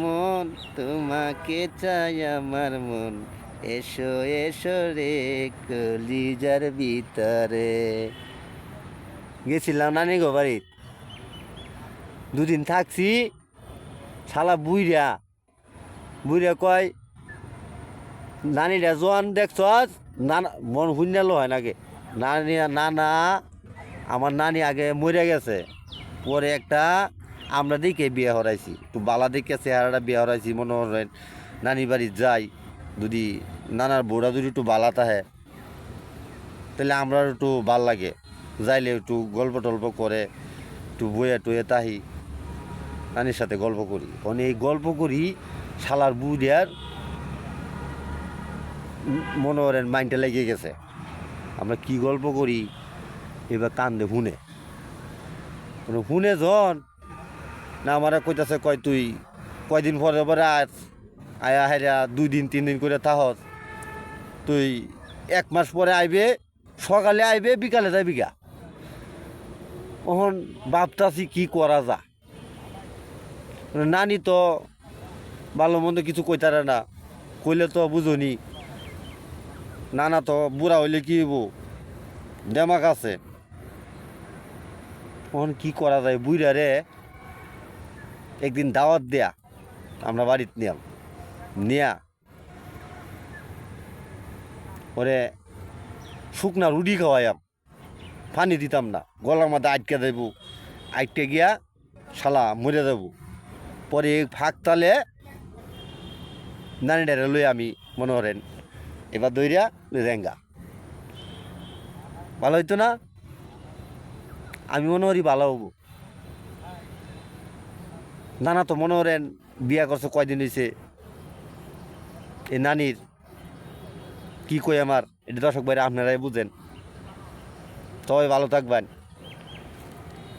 মন তোমাকে চাই আমার মন, এসো এসো রে কলিজার ভিতরে। গেছিলাম নানি গো বাড়ি, দুদিন থাকছি। শালা বুইরা বুইরা কয়, নানিটা জোয়ান দেখছ, নানা মন হুইনালো হয় নাকি। নানি নানা, আমার নানি আগে মরে গেছে, পরে একটা আমরা দিকে বিয়ে হরাইছি, একটু বালা দিকে চেহারাটা বিয়ে হরাইছি। মনে করেন নানি বাড়ি যাই, যদি নানার বউরা যদি একটু বালা থাকে, তাহলে আমরা একটু ভাল লাগে। যাইলে একটু গল্প টল্প করে, একটু বইয়ে টুয়ে তাহি নানির সাথে গল্প করি। এই গল্প করি, শালার বুড়িয়ার মনে করেন মাইন্ডটা লেগে গেছে। আমরা কি গল্প করি, এবার কান্দে হুনে হুনে জন না। আমারা কইতাছে, কয় তুই কয়দিন পরে পরে আয়া হেরা 2 দিন 3 দিন করে থাহস, তুই 1 মাস পরে আইবে, সকালে আইবে বিকালে যাবি গা। ওহন ভাবতাছি কি করা যা। নানি তো ভালো মন্দ কিছু কইতারে না, কইলে তো বুঝনি। নানা তো বুড়া হইলে কি হইব, দেমাক আছে। ওহন কি করা যায়, বুইরা রে একদিন দাওয়াত দেয়া আমরা বাড়িতে নিয়াম, নিয়া ওরে শুকনা রুটি খাওয়াইয়াম, পানি দিতাম না, গলার মধ্যে আটকে দেব, আটকে গিয়া শালা মরে যাব। পরে ফাঁক তালে নানি ডারে লই আমি মনে করেন এবার দইরা রেঙ্গা। ভালো হইতো না? আমি মনে করি ভালো হবো। নানা তো মনে করেন বিয়া করছে কয়দিন হয়েছে। এই নানির কি কই আমার, এটা দর্শক ভাইরা আপনারাই বুঝেন। সবাই ভালো থাকবেন।